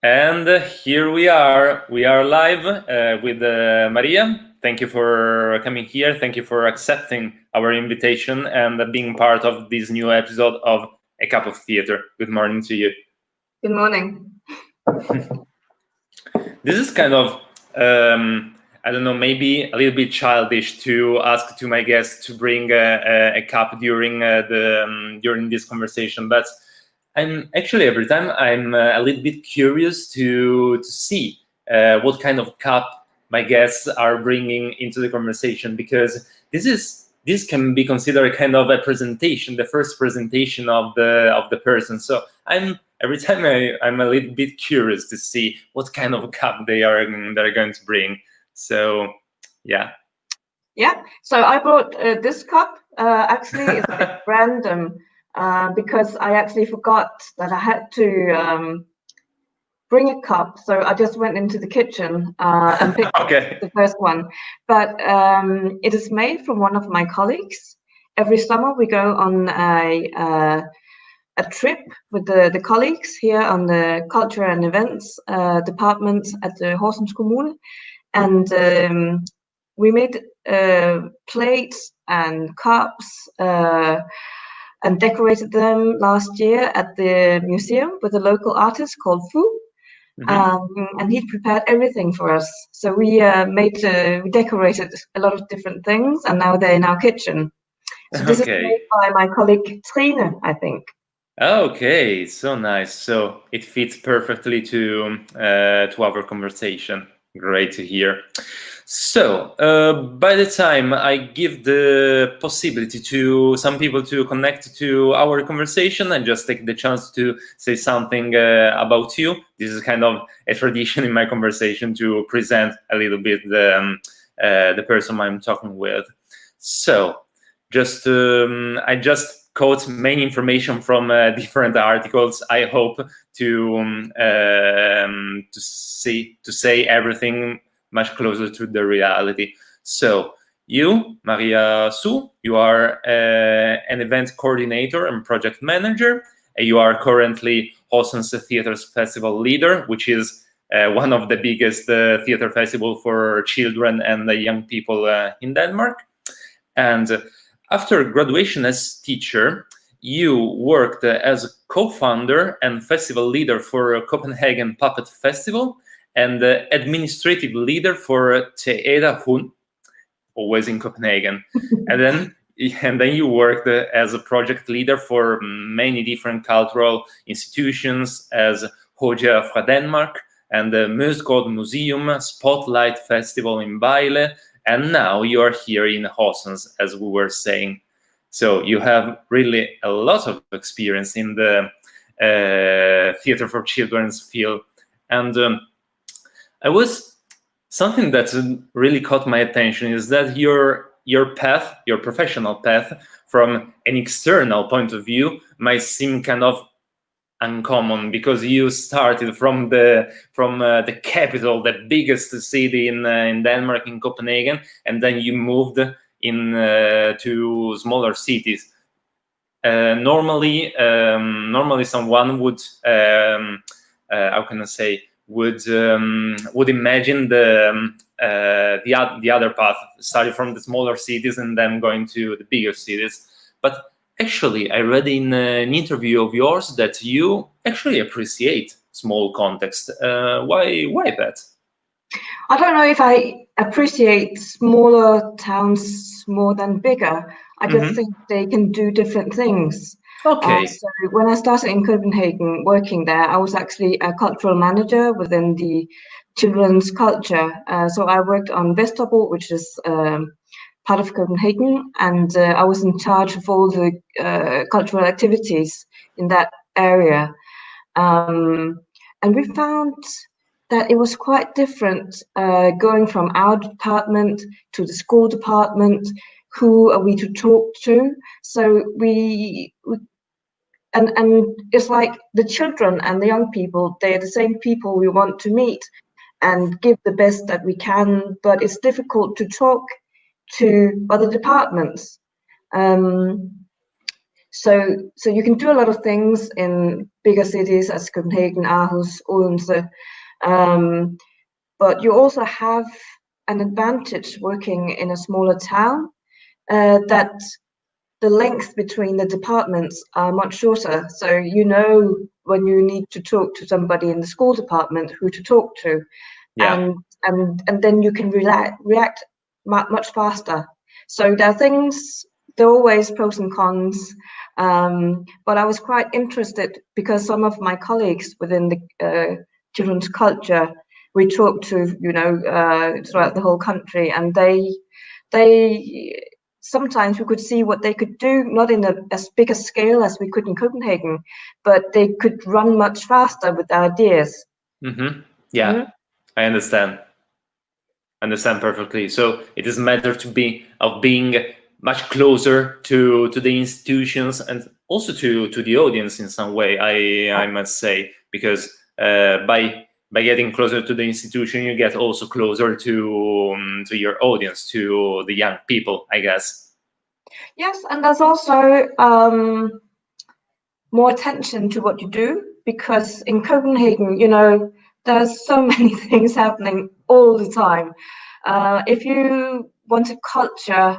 And here we are. We are live with Maria. Thank you for coming here. Thank you for accepting our invitation and being part of this new episode of A Cup of Theatre. Good morning to you. Good morning. This is kind of, I don't know, maybe a little bit childish to ask to my guests to bring a cup during this conversation, but I'm actually every time I'm a little bit curious to see what kind of cup my guests are bringing into the conversation, because this can be considered kind of a presentation, the first presentation of the person. So every time I'm a little bit curious to see what kind of cup they're going to bring. So yeah. So I brought this cup. Actually, it's a bit random. Because I actually forgot that I had to bring a cup, so I just went into the kitchen and picked the first one. But it is made from one of my colleagues. Every summer we go on a trip with the colleagues here on the culture and events department at the Horsens Kommune, and we made plates and cups and decorated them last year at the museum with a local artist called Fu. And he prepared everything for us. So we decorated a lot of different things, and now they're in our kitchen. So this is made by my colleague Trine, I think. Okay, so nice. So it fits perfectly to our conversation. Great to hear. So by the time I give the possibility to some people to connect to our conversation, and just take the chance to say something about you. This is kind of a tradition in my conversation to present a little bit the person I'm talking with. So I just quote main information from different articles. I hope to say everything much closer to the reality. So you, Maria Su, you are an event coordinator and project manager. You are currently Horsens Theatre Festival leader, which is one of the biggest theatre festival for children and young people in Denmark. And after graduation as teacher, you worked as a co-founder and festival leader for Copenhagen Puppet Festival, and the administrative leader for Teater Hund, always in Copenhagen. and then you worked as a project leader for many different cultural institutions, as Hodja from Denmark, and the Moesgaard Museum, Spotlight Festival in Vejle, and now you are here in Horsens, as we were saying. So you have really a lot of experience in the theater for children's field. And something that really caught my attention is that your path, your professional path, from an external point of view, might seem kind of uncommon, because you started from the capital, the biggest city in Denmark, in Copenhagen, and then you moved to smaller cities. Normally someone would how can I say, would imagine the other path, starting from the smaller cities and then going to the bigger cities. But actually, I read in an interview of yours that you actually appreciate small context. Why that? I don't know if I appreciate smaller towns more than bigger. I just think they can do different things. Okay. So when I started in Copenhagen working there, I was actually a cultural manager within the children's culture. So I worked on Vesterbro, which is part of Copenhagen, and I was in charge of all the cultural activities in that area. And we found that it was quite different going from our department to the school department. Who are we to talk to? So and it's like the children and the young people, they're the same people we want to meet and give the best that we can, but it's difficult to talk to other departments. So you can do a lot of things in bigger cities as Copenhagen, Aarhus, Odense, but you also have an advantage working in a smaller town, that the length between the departments are much shorter. So you know when you need to talk to somebody in the school department who to talk to, and then you can react much faster. So there are always pros and cons. But I was quite interested because some of my colleagues within the children's culture, we talked to, throughout the whole country, and they sometimes we could see what they could do, not in as big a scale as we could in Copenhagen, but they could run much faster with their ideas. Mm-hmm. Yeah, mm-hmm. I understand perfectly. So it is a matter of being much closer to the institutions and also to the audience in some way, I must say, because by getting closer to the institution, you get also closer to your audience, to the young people, I guess. Yes, and there's also more attention to what you do, because in Copenhagen, there's so many things happening all the time. If you wanted culture,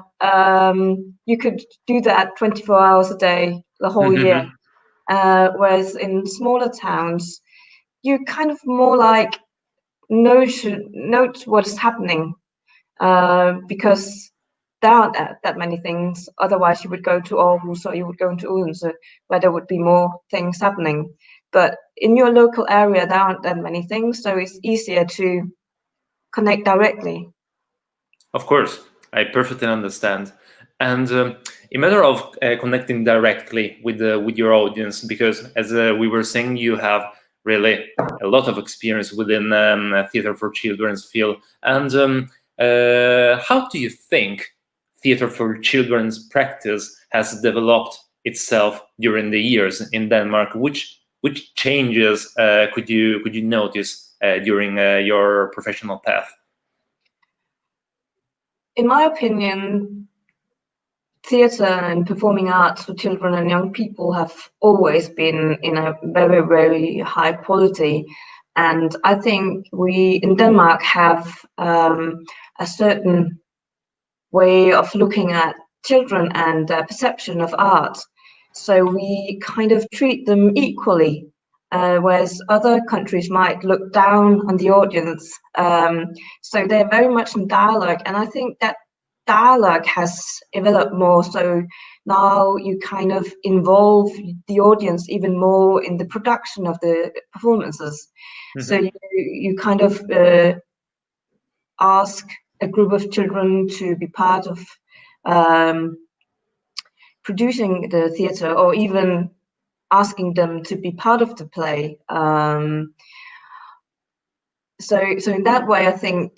you could do that 24 hours a day, the whole year. Whereas in smaller towns, you kind of more like note what is happening, because there aren't that many things. Otherwise, you would go to Aarhus or you would go into Odense, where there would be more things happening. But in your local area, there aren't that many things, so it's easier to connect directly. Of course, I perfectly understand. And in matter of connecting directly with your audience, because as we were saying, you have really a lot of experience within theater for children's field. And how do you think theater for children's practice has developed itself during the years in Denmark? Which changes could you notice during your professional path? In my opinion, theatre and performing arts for children and young people have always been in a very, very high quality. And I think we in Denmark have a certain way of looking at children and perception of art. So we kind of treat them equally, whereas other countries might look down on the audience. So they're very much in dialogue, and I think that dialogue has developed more. So now you kind of involve the audience even more in the production of the performances. Mm-hmm. So you kind of ask a group of children to be part of producing the theatre, or even asking them to be part of the play. So in that way, I think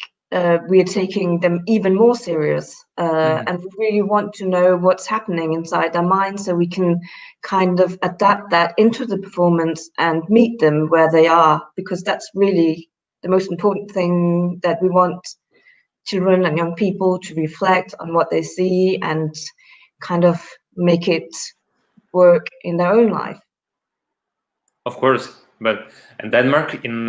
we are taking them even more serious, and we really want to know what's happening inside their minds, so we can kind of adapt that into the performance and meet them where they are, because that's really the most important thing, that we want children and young people to reflect on what they see and kind of make it work in their own life. Of course, but Denmark in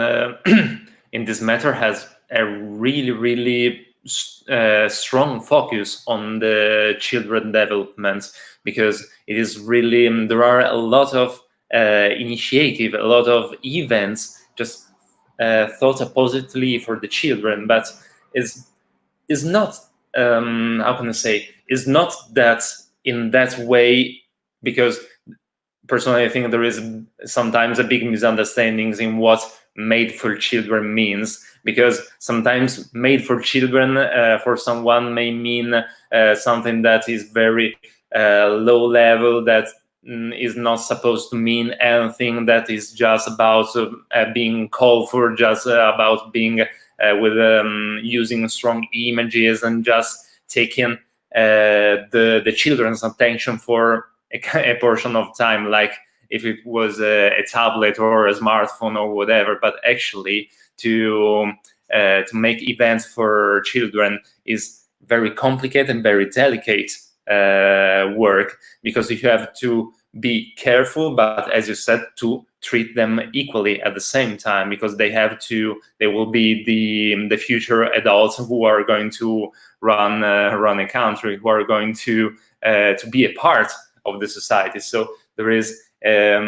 this matter has a really, really strong focus on the children development, because it is really there are a lot of initiative, a lot of events just thought positively for the children, but is not how can I say, is not that in that way, because personally I think there is sometimes a big misunderstandings in what made for children means, because sometimes made for children for someone may mean something that is very low level, that is not supposed to mean anything, that is just about being colorful, just about being with using strong images and just taking the children's attention for a portion of time, like if it was a tablet or a smartphone or whatever. But actually to make events for children is very complicated and very delicate work, because you have to be careful, but as you said, to treat them equally at the same time, because they will be the future adults who are going to run a country, who are going to be a part of the society. So there is a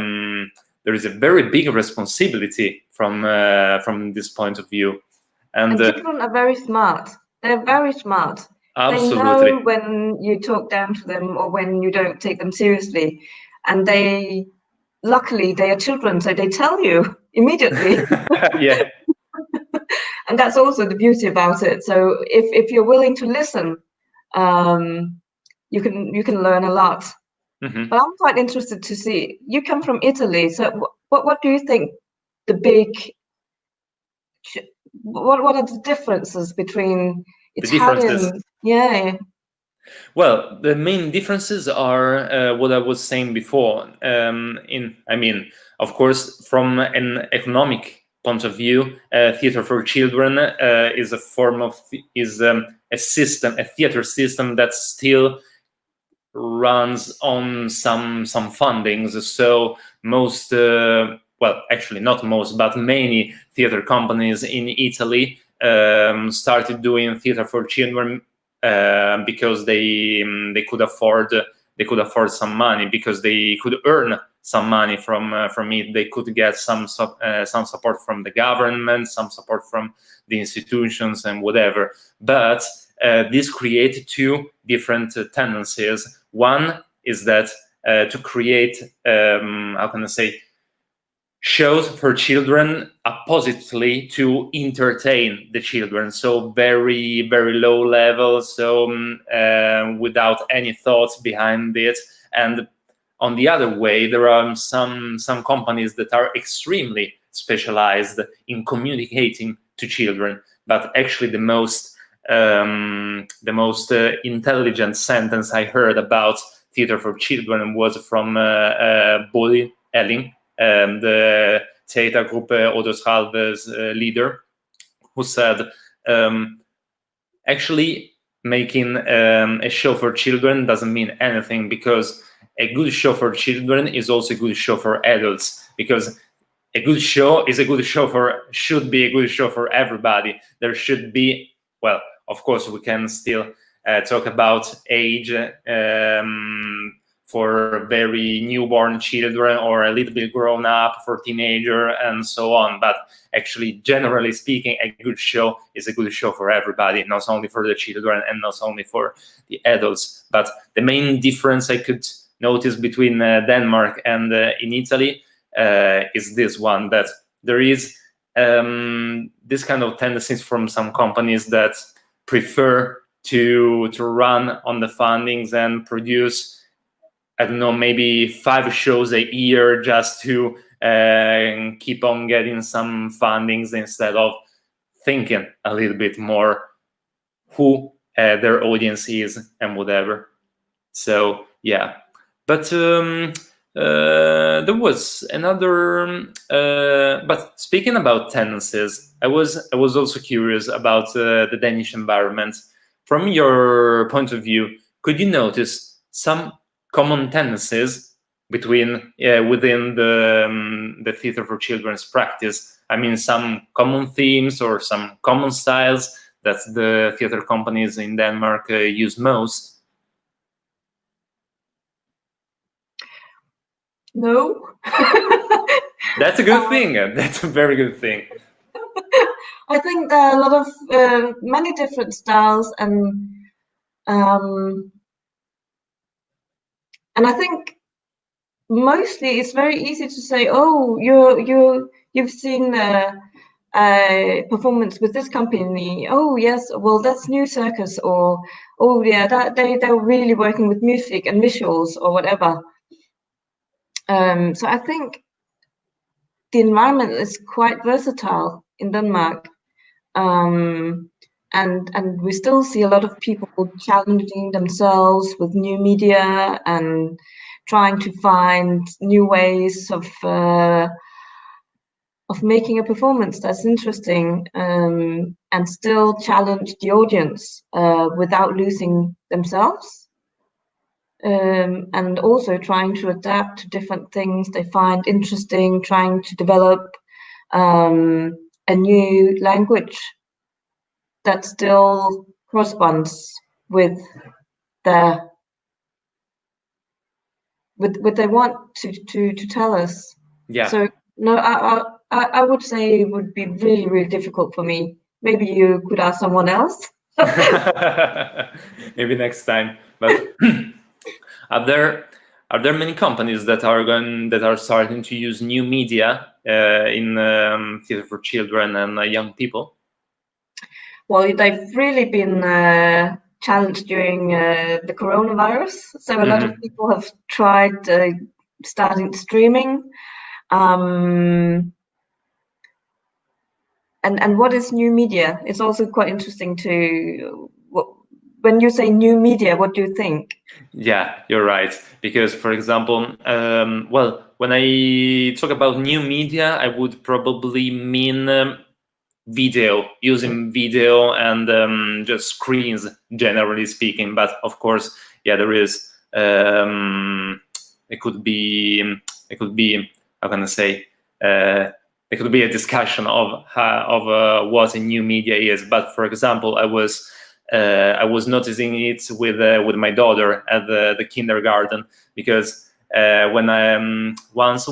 very big responsibility from this point of view. And children are very smart. They're very smart. Absolutely. They know when you talk down to them or when you don't take them seriously. And luckily, they are children, so they tell you immediately. Yeah. And that's also the beauty about it. So if you're willing to listen, you can learn a lot. Mm-hmm. But I'm quite interested to see, you come from Italy, so what do you think what are the differences between Italian? Yeah. Well, the main differences are what I was saying before. Of course, from an economic point of view, theater for children is a theater system that still runs on some fundings. So most, well, actually not most, but many theater companies in Italy started doing theater for children because they could afford some money, because they could earn some money from it. They could get some support from the government, some support from the institutions and whatever. But this created two different tendencies. One is that to create, how can I say, shows for children oppositely to entertain the children, so very, very low level, so without any thoughts behind it. And on the other way, there are some companies that are extremely specialized in communicating to children. But actually, the most intelligent sentence I heard about theater for children was from Bodil Elling, the Theatergruppe Odershalve's leader, who said, actually, making a show for children doesn't mean anything, because a good show for children is also a good show for adults, because a good show should be a good show for everybody. There should be, well, of course, we can still talk about age for very newborn children, or a little bit grown up for teenager and so on. But actually, generally speaking, a good show is a good show for everybody, not only for the children and not only for the adults. But the main difference I could notice between Denmark and in Italy is this one, that there is this kind of tendencies from some companies that prefer to run on the fundings and produce, I don't know, maybe 5 shows a year just to keep on getting some fundings, instead of thinking a little bit more who their audience is and whatever. So yeah, but there was another. But speaking about tendencies, I was also curious about the Danish environment. From your point of view, could you notice some common tendencies within the theater for children's practice? I mean, some common themes or some common styles that the theater companies in Denmark use most? No. That's a good thing. That's a very good thing. I think there are a lot of many different styles, and I think mostly it's very easy to say, oh, you've seen a performance with this company. Oh yes, well that's New Circus, or oh yeah, that they're really working with music and visuals or whatever. So I think the environment is quite versatile in Denmark, and we still see a lot of people challenging themselves with new media and trying to find new ways of making a performance that's interesting, and still challenge the audience without losing themselves. and also trying to adapt to different things they find interesting, trying to develop a new language that still corresponds with their with what they want to tell us. Yeah. So no, I would say it would be really, really difficult for me. Maybe you could ask someone else. Maybe next time. But are there many companies that are starting to use new media in theater for children and young people? Well, they've really been challenged during the coronavirus. So a lot of people have tried starting streaming. And what is new media? It's also quite interesting to, when you say new media, what do you think? Yeah, you're right. Because, for example, well, when I talk about new media, I would probably mean video, using video and just screens, generally speaking. But of course, yeah, there is. It could be. How can I say? It could be a discussion of what a new media is. But for example, I was noticing it with my daughter at the kindergarten, because when I went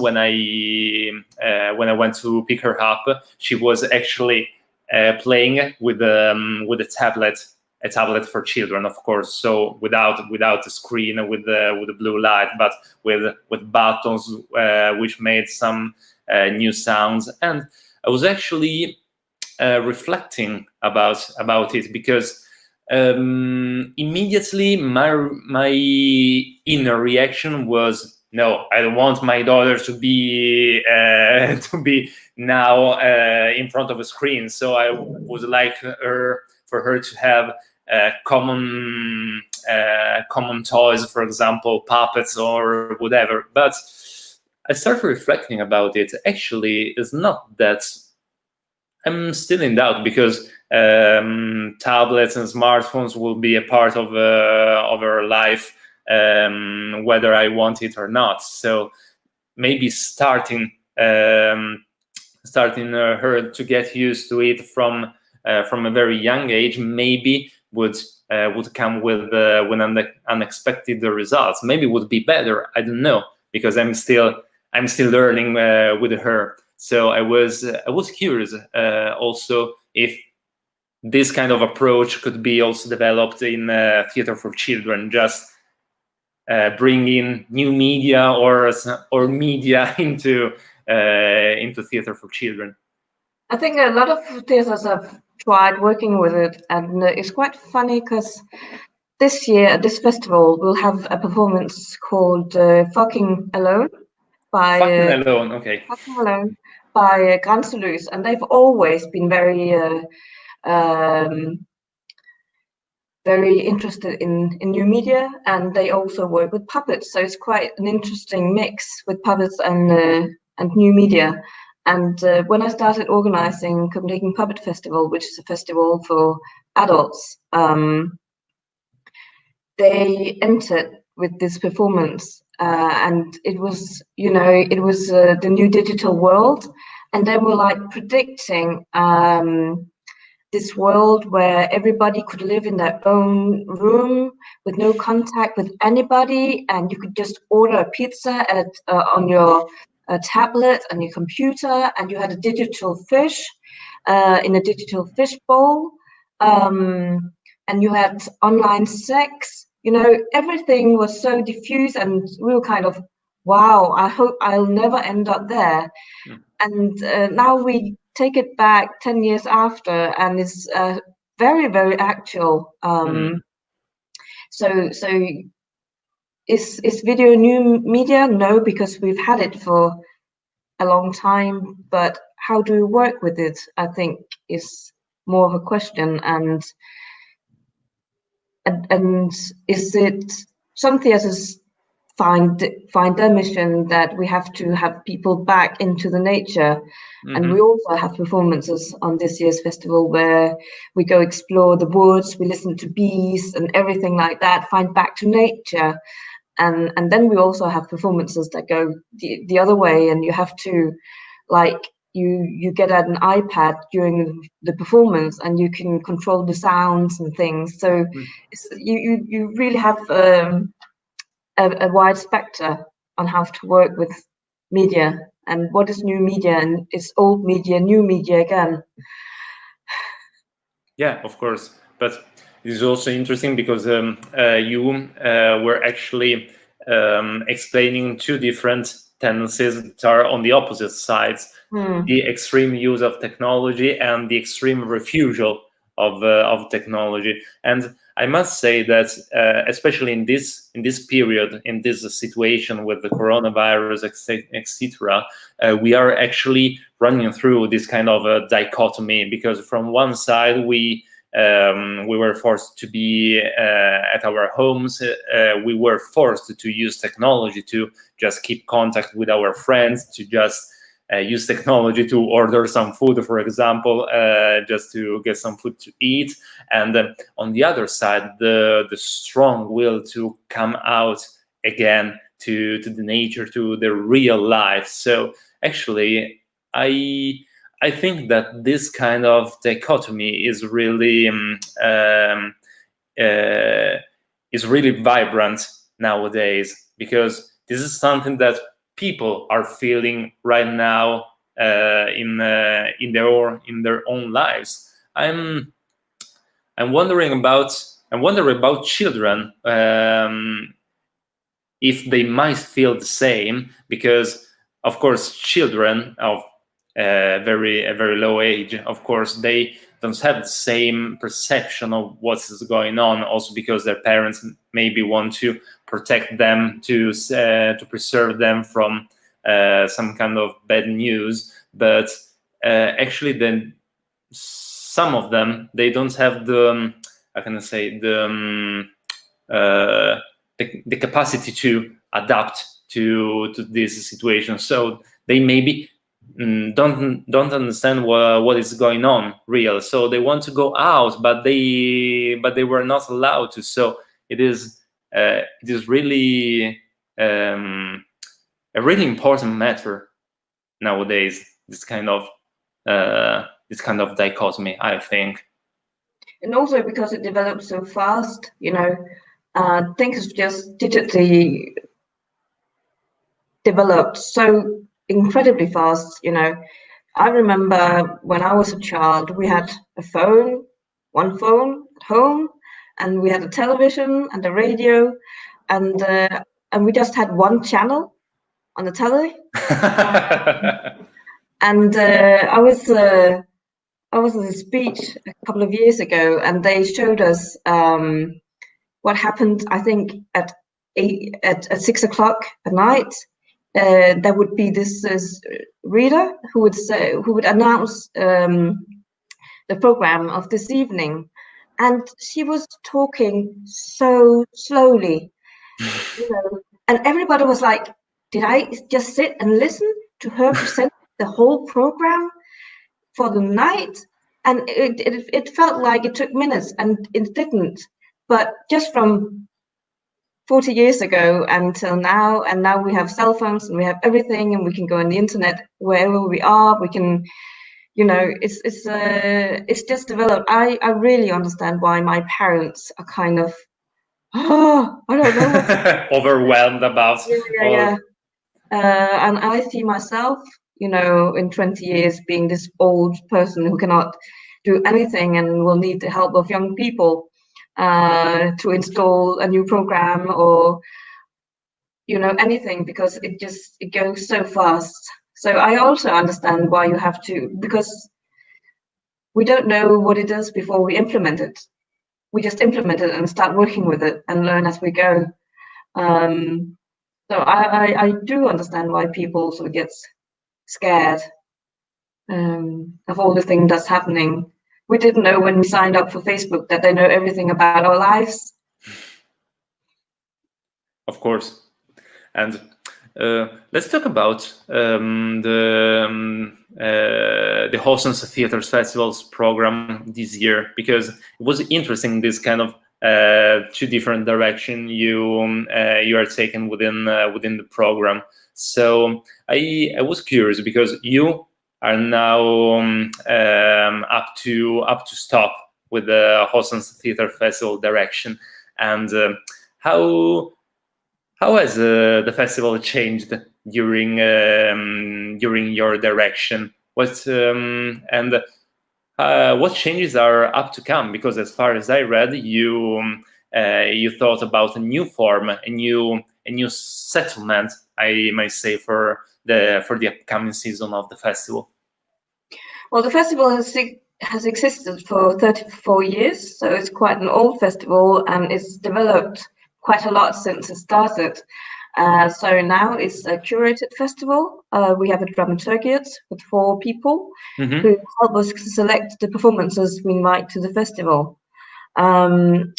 to pick her up, she was actually playing with a tablet for children, of course. So without a screen, with the blue light, but with buttons which made some new sounds. And I was actually reflecting about it, because immediately my inner reaction was, no, I don't want my daughter to be now in front of a screen. So I would like for her to have common toys, for example, puppets or whatever. But I started reflecting about it. Actually, it's not that. I'm still in doubt, because tablets and smartphones will be a part of our life, whether I want it or not. So maybe starting her to get used to it from a very young age, maybe would come with unexpected results. Maybe would be better. I don't know, because I'm still learning with her. So I was curious also if this kind of approach could be also developed in theater for children, just bringing new media or media into theater for children. I think a lot of theaters have tried working with it, and it's quite funny because this year at this festival we'll have a performance called "Fucking Alone" by Fucking Alone. Okay. Fucking Alone by Grænseløs, and they've always been very interested in new media, and they also work with puppets. So it's quite an interesting mix with puppets and new media. And when I started organizing Copenhagen Puppet Festival, which is a festival for adults, they entered with this performance, and it was the new digital world, and they were like predicting this world where everybody could live in their own room with no contact with anybody, and you could just order a pizza on your tablet and your computer, and you had a digital fish in a digital fish bowl, and you had online sex. Everything was so diffuse, and we were kind of, wow, I hope I'll never end up there. And now we take it back 10 years after, and it's very, very actual. So is video new media? No, because we've had it for a long time, but how do we work with it, I think, is more of a question. And is it, some theaters find their mission that we have to have people back into the nature. And we also have performances on this year's festival where we go explore the woods, we listen to bees and everything like that, find back to nature. and then we also have performances that go the other way, and you have to, like, you get an iPad during the performance, and you can control the sounds and things. So you really have a wide spectrum on how to work with media, and what is new media, and it's old media, new media again. Yeah, of course. But it is also interesting because you were actually explaining two different tendencies that are on the opposite sides. The extreme use of technology and the extreme refusal of technology. And I must say that especially in this period, in this situation with the coronavirus, etc., we are actually running through this kind of a dichotomy, because from one side we were forced to be at our homes. We were forced to use technology to just keep contact with our friends, to just use technology to order some food, for example, just to get some food to eat. And on the other side, the strong will to come out again to the nature, to the real life. So actually, I think that this kind of dichotomy is really vibrant nowadays, because this is something that people are feeling right now in their own lives. I'm wondering about children, if they might feel the same, because of course children of a very low age, of course they don't have the same perception of what is going on, also because their parents maybe want to protect them, to preserve them from some kind of bad news. But actually then some of them, they don't have the how can I say, the capacity to adapt to this situation. So they maybe don't understand what is going on real. So they want to go out, but they were not allowed to. So it is really a really important matter nowadays. This kind of dichotomy, I think. And also because it develops so fast, things just digitally developed so incredibly fast. I remember when I was a child, we had one phone at home, and we had a television and a radio, and we just had one channel on the telly. And I was at a speech a couple of years ago, and they showed us what happened. I think at 6 o'clock at night, there would be this reader who would announce the program of this evening, and she was talking so slowly, and everybody was like, "Did I just sit and listen to her present the whole program for the night?" And it felt like it took minutes, and it didn't. But just from 40 years ago until now, and now we have cell phones and we have everything, and we can go on the internet wherever we are. We can, it's just developed. I really understand why my parents are kind of, I don't know, overwhelmed about. Yeah. And I see myself, in 20 years being this old person who cannot do anything and will need the help of young people to install a new program or anything, because it goes so fast. So I also understand why you have to, because we don't know what it is before we implement it. We just implement it and start working with it and learn as we go. So I do understand why people sort of get scared of all the things that's happening. We didn't know when we signed up for Facebook that they know everything about our lives. Of course. And let's talk about the Horsens Theatre Festival's program this year, because it was interesting, this kind of two different directions you are taken within the program. So I was curious because you are now up to stop with the Horsens Theatre Festival direction, and how has the festival changed during your direction? What changes are up to come? Because as far as I read, you thought about a new form, a new settlement, I might say, for the upcoming season of the festival. Well, the festival has existed for 34 years, so it's quite an old festival, and it's developed quite a lot since it started. So now it's a curated festival. We have a dramaturgiate with 4 people who help us select the performances we invite to the festival. And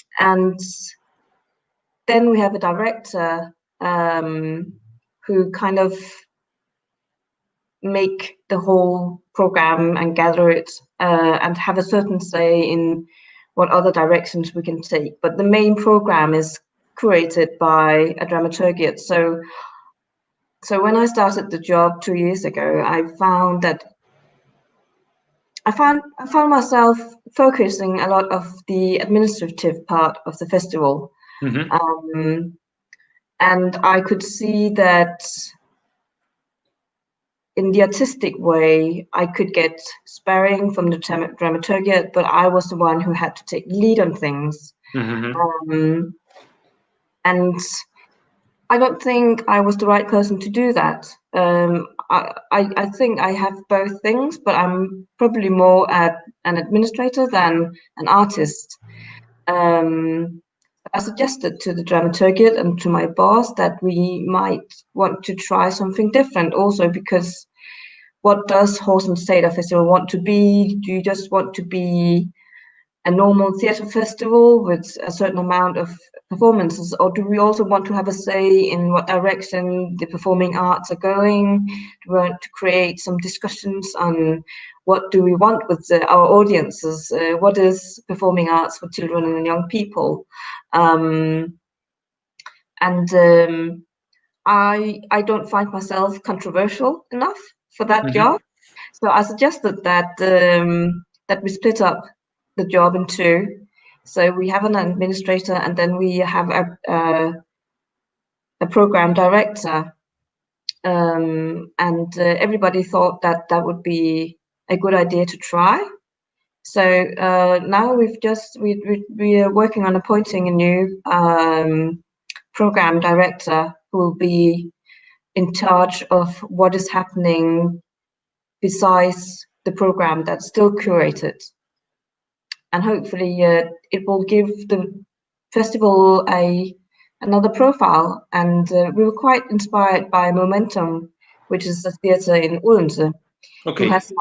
then we have a director who kind of make the whole program and gather it and have a certain say in what other directions we can take. But the main program is curated by a dramaturgiate. So when I started the job 2 years ago, I found myself focusing a lot of the administrative part of the festival. And I could see that in the artistic way, I could get sparring from the dramaturgiate, but I was the one who had to take lead on things. And I don't think I was the right person to do that. I think I have both things, but I'm probably more an administrator than an artist. I suggested to the dramaturgiate and to my boss that we might want to try something different also, because what does Horsens Theatre Festival want to be? Do you just want to be a normal theatre festival with a certain amount of performances, or do we also want to have a say in what direction the performing arts are going? Do we want to create some discussions on what do we want with our audiences? What is performing arts for children and young people? I don't find myself controversial enough for that job, so I suggested that that we split up the job in 2. So we have an administrator, and then we have a program director, and everybody thought that would be a good idea to try. So now we are working on appointing a new program director who will be in charge of what is happening besides the program that's still curated. And hopefully it will give the festival another profile. And we were quite inspired by Momentum, which is a theatre in Odense. Okay. Who has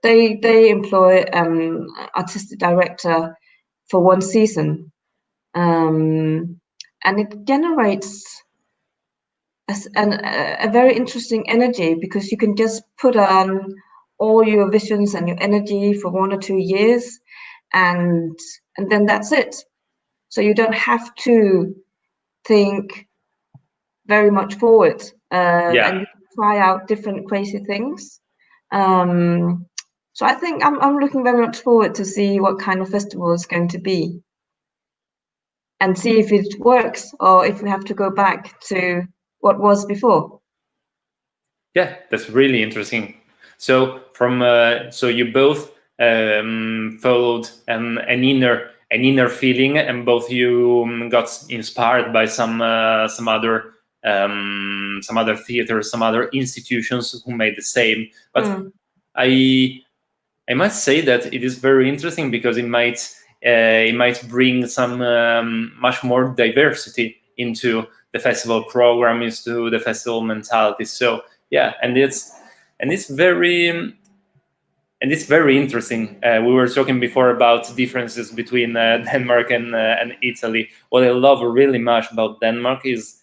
they employ an artistic director for 1 season, and it generates a very interesting energy, because you can just put on all your visions and your energy for 1 or 2 years, and then that's it. So you don't have to think very much forward, and you can try out different crazy things. So I think I'm looking very much forward to see what kind of festival it's going to be, and see if it works or if we have to go back to what was before. Yeah, that's really interesting. So so you both followed an inner feeling, and both you got inspired by some other theaters, some other institutions who made the same. But I must say that it is very interesting, because it might bring some much more diversity into the festival program, into the festival mentality. So yeah, and it's very interesting. We were talking before about differences between Denmark and Italy. What I love really much about Denmark is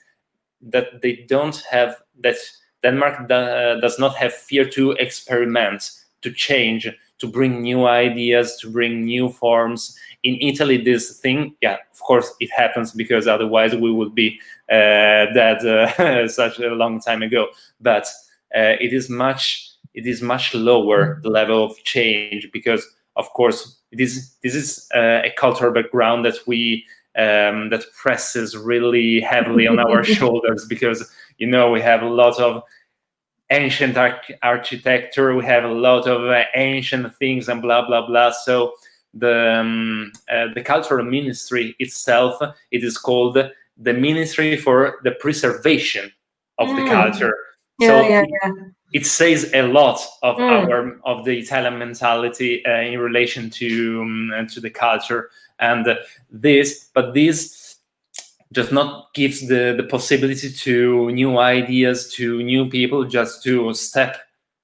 that they don't have that. Denmark does not have fear to experiment, to change, to bring new ideas, to bring new forms. In Italy, this thing, yeah, of course it happens, because otherwise we would be dead such a long time ago. But it is much lower, the level of change, because of course this is a cultural background that that presses really heavily on our shoulders, because we have a lot of ancient architecture, we have a lot of ancient things, and blah blah blah. So the cultural ministry itself, it is called the Ministry for the Preservation of the Culture. It says a lot of of the Italian mentality in relation to the culture, and this just not gives the possibility to new ideas, to new people, just to step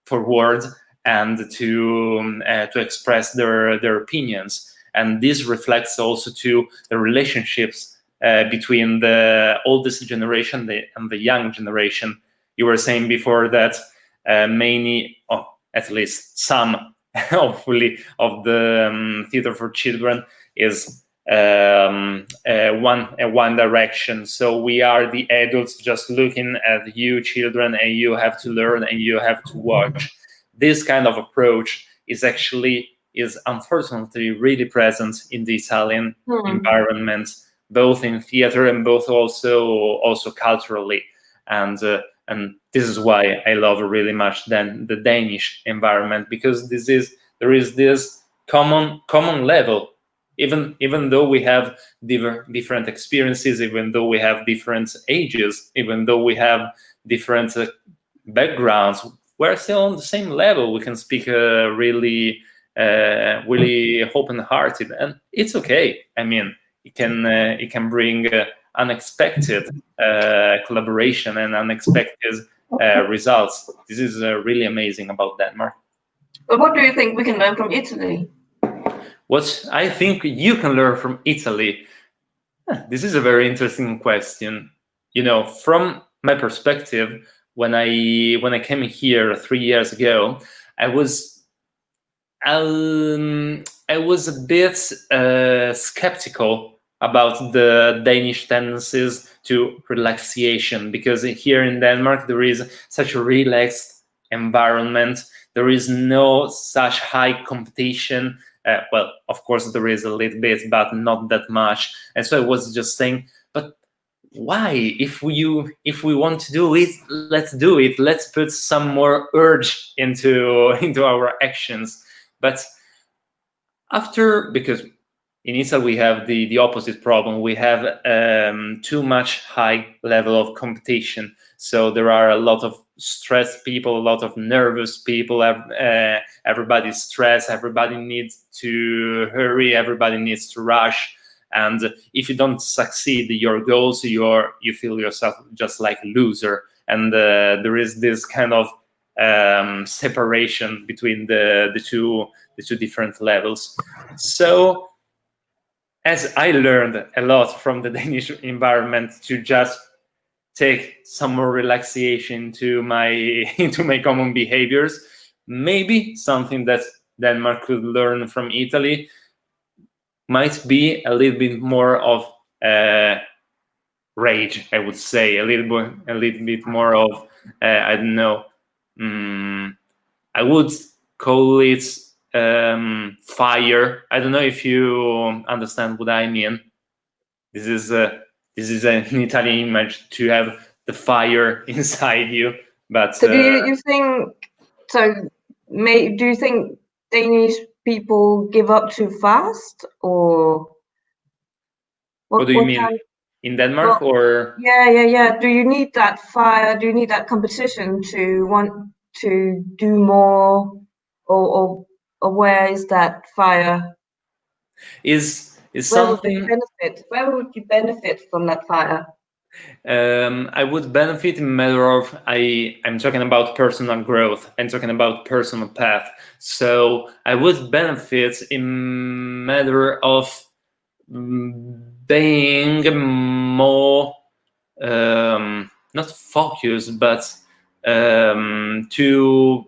forward and to express their opinions. And this reflects also to the relationships between the oldest generation and the young generation. You were saying before that many, at least some, hopefully, of the theater for children is one direction. So we are the adults just looking at you children, and you have to learn and you have to watch. This kind of approach is unfortunately really present in the Italian environment, both in theater and both also culturally. And this is why I love really much then the Danish environment, because there is this common level. Even though we have different experiences, even though we have different ages, even though we have different backgrounds, we're still on the same level. We can speak really open-hearted, and it's okay. I mean, it can bring unexpected collaboration and unexpected results. This is really amazing about Denmark. But what do you think we can learn from Italy? What I think you can learn from Italy? This is a very interesting question. From my perspective, when I came here 3 years ago, I was a bit skeptical about the Danish tendencies to relaxation, because here in Denmark there is such a relaxed environment. There is no such high competition. Well, of course there is a little bit, but not that much. And so I was just saying, but why? If we want to do it, let's do it. Let's put some more urge into our actions. But because in Italy we have the opposite problem. We have too much high level of competition. So there are a lot of stressed people, a lot of nervous people. Everybody's stressed. Everybody needs to hurry. Everybody needs to rush. And if you don't succeed your goals, you feel yourself just like a loser. And there is this kind of separation between the two different levels. So, as I learned a lot from the Danish environment to just take some more relaxation into my common behaviors, maybe something that Denmark could learn from Italy might be a little bit more of rage, I would say, a little bit more of I don't know. I would call it fire. I don't know if you understand what I mean. This is an Italian image, to have the fire inside you. But so do you think? So do you think Danish people give up too fast, or what do you mean? In Denmark, or? Yeah. Do you need that fire? Do you need that competition to want to do more, or where is that fire? Is where something? Where would you benefit from that fire? I would benefit in matter of I'm talking about personal growth. I'm talking about personal path. So I would benefit in matter of being more not focused, but to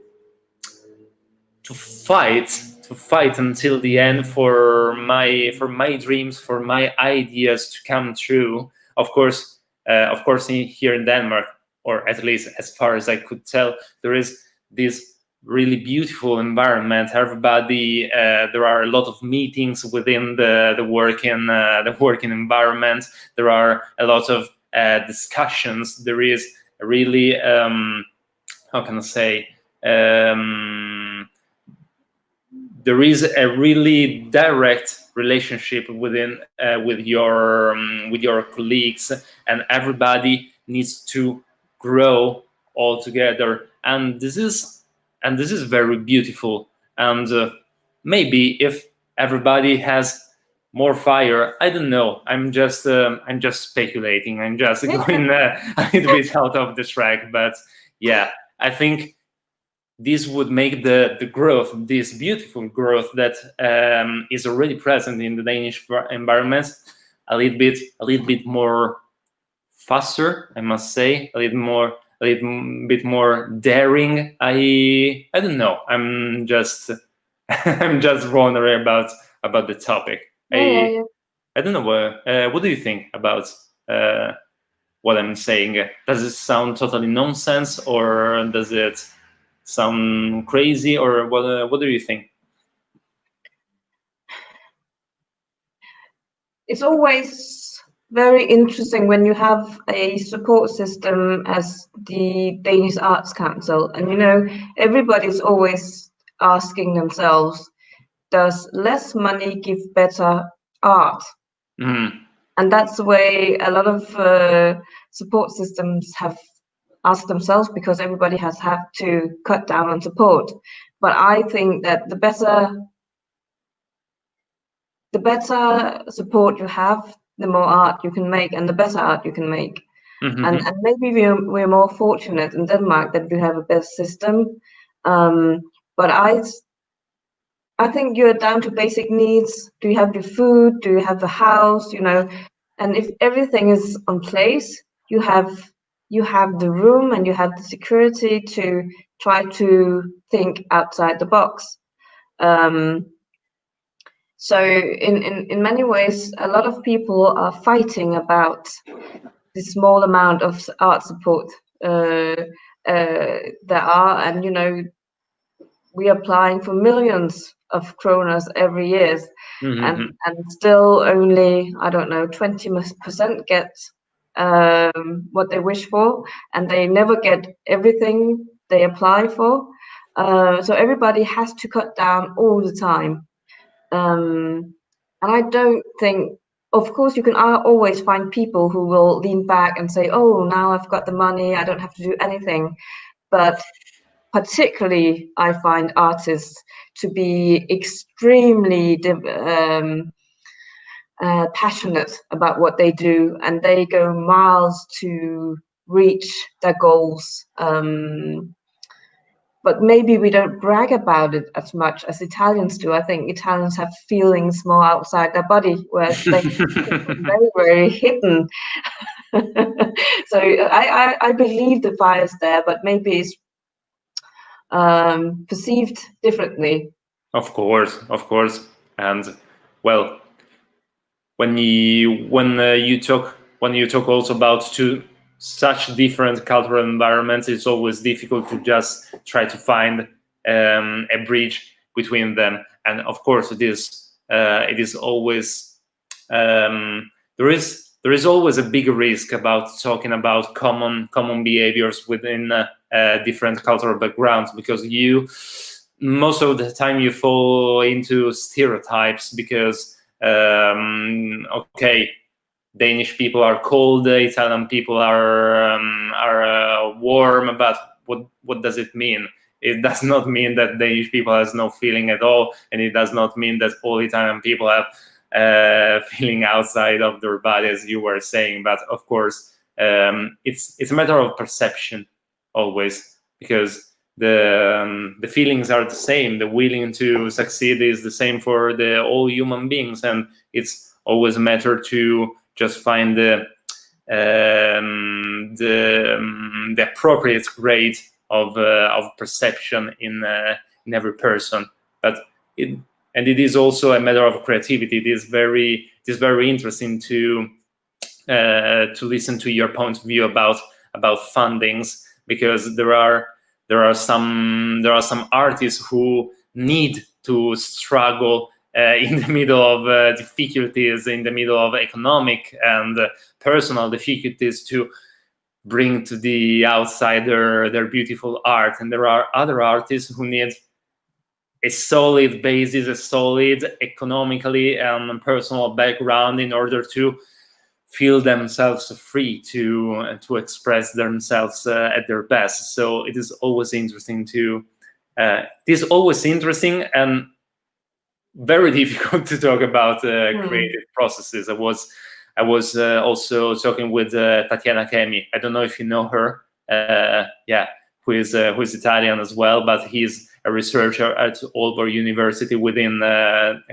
fight until the end for my dreams, for my ideas to come true. Of course, here in Denmark, or at least as far as I could tell, there is this really beautiful environment. Everybody, there are a lot of meetings within the working environment. There are a lot of discussions. There is really how can I say? There is a really direct relationship with your colleagues, and everybody needs to grow all together. And this is very beautiful. And maybe if everybody has more fire, I don't know. I'm just speculating. I'm just going a little bit out of the track, but yeah, I think this would make the growth, this beautiful growth that is already present in the Danish environment, a little bit more faster, I must say, a little bit more daring. I don't know. I'm just wondering about the topic. Yeah. I don't know. What do you think about what I'm saying? Does it sound totally nonsense, or does it sound crazy, or what do you think? It's always very interesting when you have a support system as the Danish Arts Council, and everybody's always asking themselves, does less money give better art? And that's the way a lot of support systems have asked themselves, because everybody has had to cut down on support. But I think that the better support you have, the more art you can make, and the better art you can make. And maybe we're more fortunate in Denmark that we have a better system. But I think you're down to basic needs. Do you have your food? Do you have the house? And if everything is on place, you have the room and you have the security to try to think outside the box. So in many ways, a lot of people are fighting about the small amount of art support there are, and we are applying for millions of kroners every year, and still only, I don't know, 20% get what they wish for, and they never get everything they apply for. So everybody has to cut down all the time. And I don't think, of course, you can always find people who will lean back and say, oh, now I've got the money, I don't have to do anything. But particularly, I find artists to be extremely passionate about what they do, and they go miles to reach their goals. But maybe we don't brag about it as much as Italians do. I think Italians have feelings more outside their body, whereas they very, very hidden. So I believe the fire is there, but maybe it's perceived differently. Of course, and well, when you talk also about such different cultural environments, it's always difficult to just try to find a bridge between them. And of course, it is always there is always a big risk about talking about common behaviors within different cultural backgrounds, because most of the time you fall into stereotypes, because okay, Danish people are cold, Italian people are warm, but what does it mean? It does not mean that Danish people has no feeling at all, and it does not mean that all Italian people have feeling outside of their body, as you were saying. But of course, it's a matter of perception always, because the feelings are the same. The willing to succeed is the same for all human beings, and it's always a matter to just find the appropriate grade of perception in every person. But it is also a matter of creativity. It is very interesting to listen to your point of view about fundings, because there are some artists who need to struggle in the middle of difficulties, in the middle of economic and personal difficulties, to bring to the outsider their beautiful art. And there are other artists who need a solid basis, a solid economically and personal background in order to feel themselves free to express themselves at their best. So it is always interesting and very difficult to talk about creative processes. I was also talking with Tatiana Chemi. I don't know if you know her. Who is Italian as well, but he's a researcher at Aalborg University within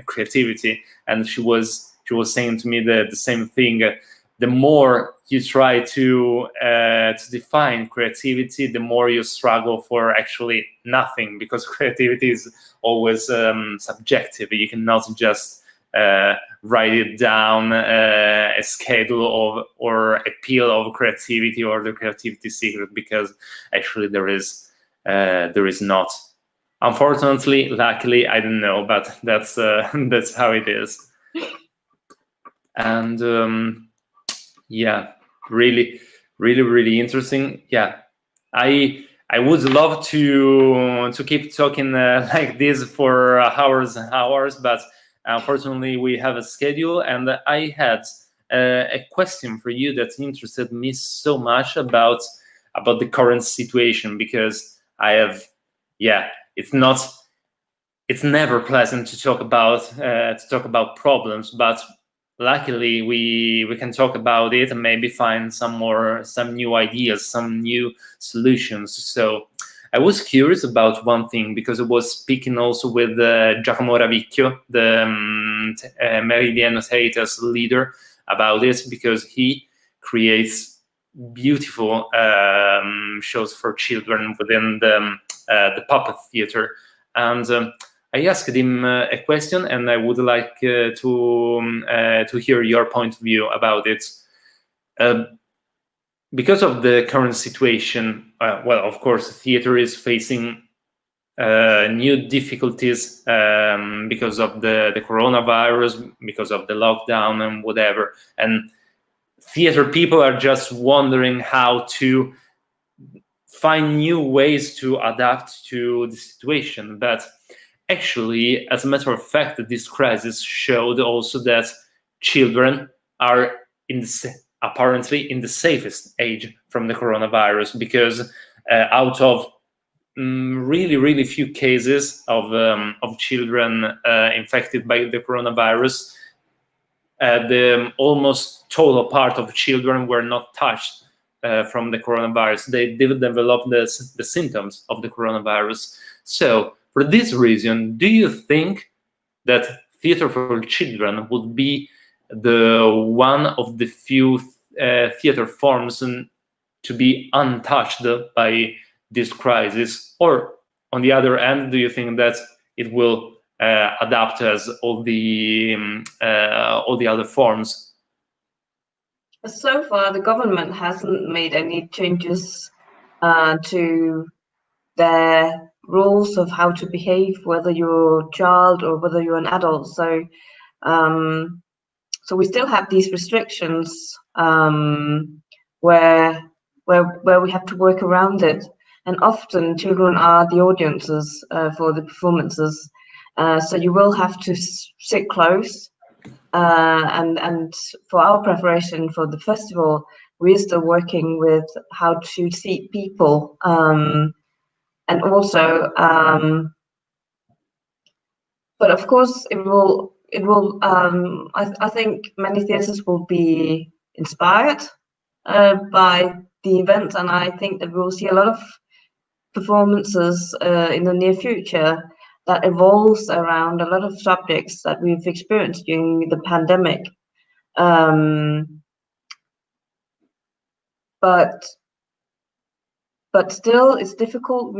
creativity, and she was saying to me the same thing. The more you try to define creativity, the more you struggle for actually nothing, because creativity is always subjective. You cannot just write it down, a schedule or a pill of creativity or the creativity secret, because actually there is not. Unfortunately, luckily, I don't know, but that's how it is. And really interesting. I would love to keep talking like this for hours and hours, but unfortunately we have a schedule. And I had a question for you that interested me so much about the current situation, because I have it's never pleasant to talk about problems, but luckily we can talk about it and maybe find some new ideas, some new solutions. So I was curious about one thing, because I was speaking also with Giacomo Ravicchio, the Meridiano Theater's leader, about it, because he creates beautiful shows for children within the puppet theater. And I asked him a question, and I would like to hear your point of view about it. Because of the current situation, well, of course, theater is facing new difficulties because of the coronavirus, because of the lockdown and whatever. And theater people are just wondering how to find new ways to adapt to the situation. But actually, as a matter of fact, this crisis showed also that children are apparently in the safest age from the coronavirus, because out of really few cases of children infected by the coronavirus, the almost total part of children were not touched from the coronavirus. They didn't develop the symptoms of the coronavirus. So for this reason, do you think that theater for children would be the one of the few theater forms to be untouched by this crisis? Or on the other end, do you think that it will adapt as all the other forms? So far, the government hasn't made any changes to their rules of how to behave, whether you're a child or whether you're an adult. So we still have these restrictions where we have to work around it. And often children are the audiences for the performances. So you will have to sit close. And for our preparation for the festival, we're still working with how to seat people. And also, but of course, it will. I think many theatres will be inspired by the event, and I think that we'll see a lot of performances in the near future that evolves around a lot of subjects that we've experienced during the pandemic. But still, it's difficult.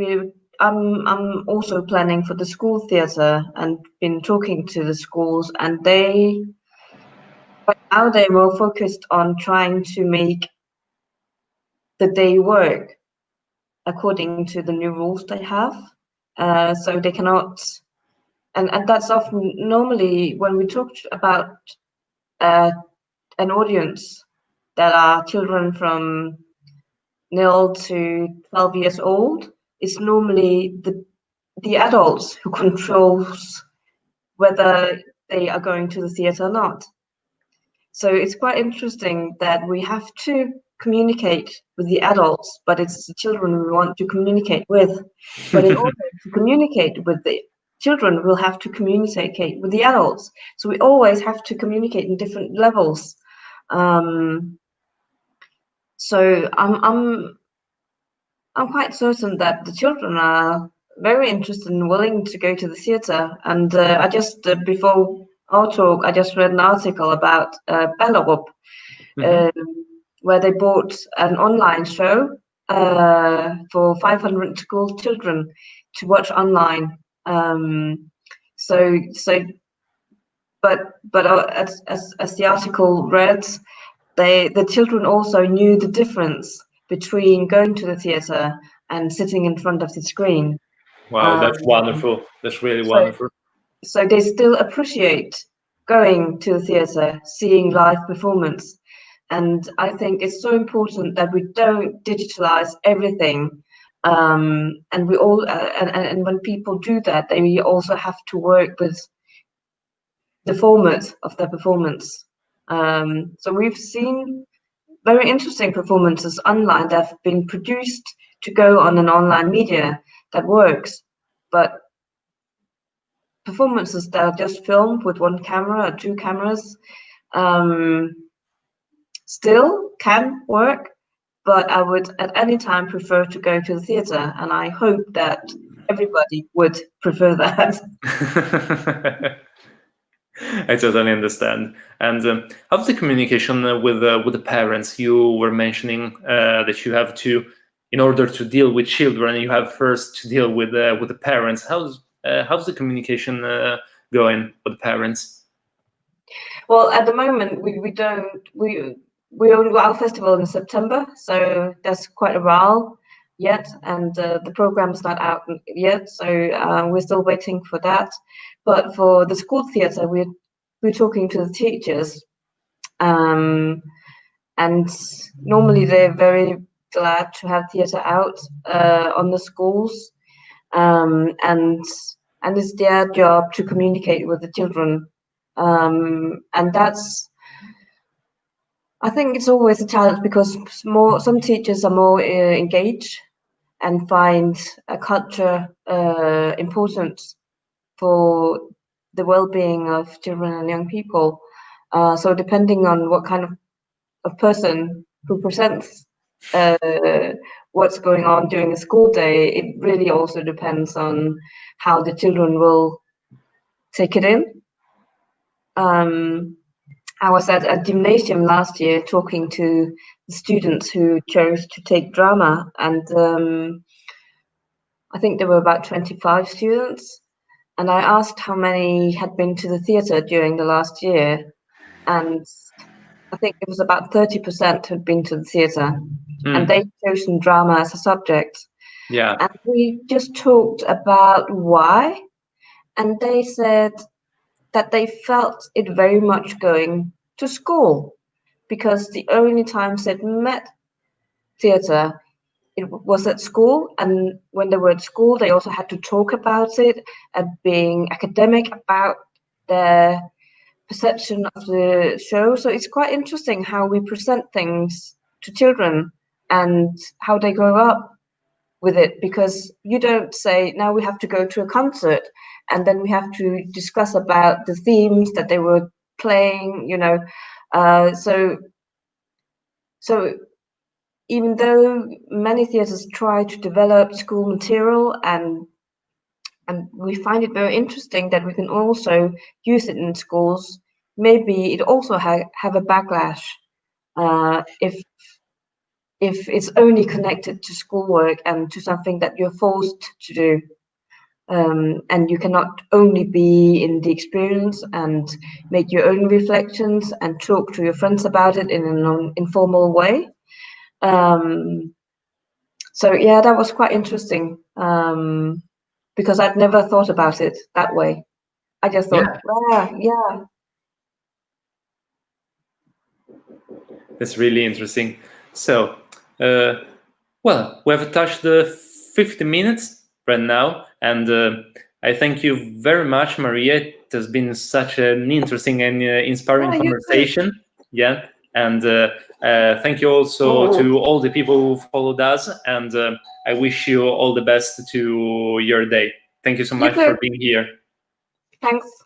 I'm also planning for the school theatre and been talking to the schools, and right now they're more focused on trying to make the day work according to the new rules they have. So they cannot, and that's often normally when we talk about an audience that are children from 0 to 12 years old, it's normally the adults who controls whether they are going to the theatre or not. So it's quite interesting that we have to communicate with the adults, but it's the children we want to communicate with. But in order to communicate with the children, we'll have to communicate with the adults. So we always have to communicate in different levels. So I'm quite certain that the children are very interested and willing to go to the theatre. And I just before our talk, I just read an article about Ballerup, where they bought an online show for 500 school children to watch online. But as the article read, the children also knew the difference between going to the theatre and sitting in front of the screen. Wow, that's wonderful. That's really wonderful. So they still appreciate going to the theatre, seeing live performance. And I think it's so important that we don't digitalize everything. And we all, and when people do that, they also have to work with the format of their performance. So we've seen very interesting performances online that have been produced to go on an online media that works, but performances that are just filmed with one camera or two cameras still can work, but I would at any time prefer to go to the theatre, and I hope that everybody would prefer that. I totally understand. And how's the communication with the parents? You were mentioning that you have to, in order to deal with children, you have first to deal with the parents. How's the communication going with the parents? Well, at the moment, we only got our festival in September, so that's quite a while yet, and the program's not out yet, so we're still waiting for that. But for the school theatre, we're talking to the teachers, and normally they're very glad to have theatre out on the schools, and it's their job to communicate with the children, and that's. I think it's always a challenge because some teachers are more engaged and find a culture important for the well-being of children and young people. So depending on what kind of person who presents what's going on during the school day, it really also depends on how the children will take it in. I was at a gymnasium last year talking to the students who chose to take drama, and I think there were about 25 students. And I asked how many had been to the theatre during the last year, and I think it was about 30% had been to the theatre, and they'd chosen drama as a subject. Yeah. And we just talked about why, and they said that they felt it very much going to school, because the only times they'd met theatre, it was at school, and when they were at school, they also had to talk about it and being academic about their perception of the show. So it's quite interesting how we present things to children and how they grow up with it, because you don't say now we have to go to a concert and then we have to discuss about the themes that they were playing, so even though many theatres try to develop school material, and we find it very interesting that we can also use it in schools, maybe it also have a backlash if if it's only connected to schoolwork and to something that you're forced to do. And you cannot only be in the experience and make your own reflections and talk to your friends about it in an informal way. So yeah, that was quite interesting, because I'd never thought about it that way. I just thought, yeah. That's really interesting. So, well, we have touched the 50 minutes right now, and I thank you very much, Maria. It has been such an interesting and inspiring conversation. Yeah, and thank you also to all the people who followed us, and I wish you all the best to your day. Thank you so much for being here. Thanks.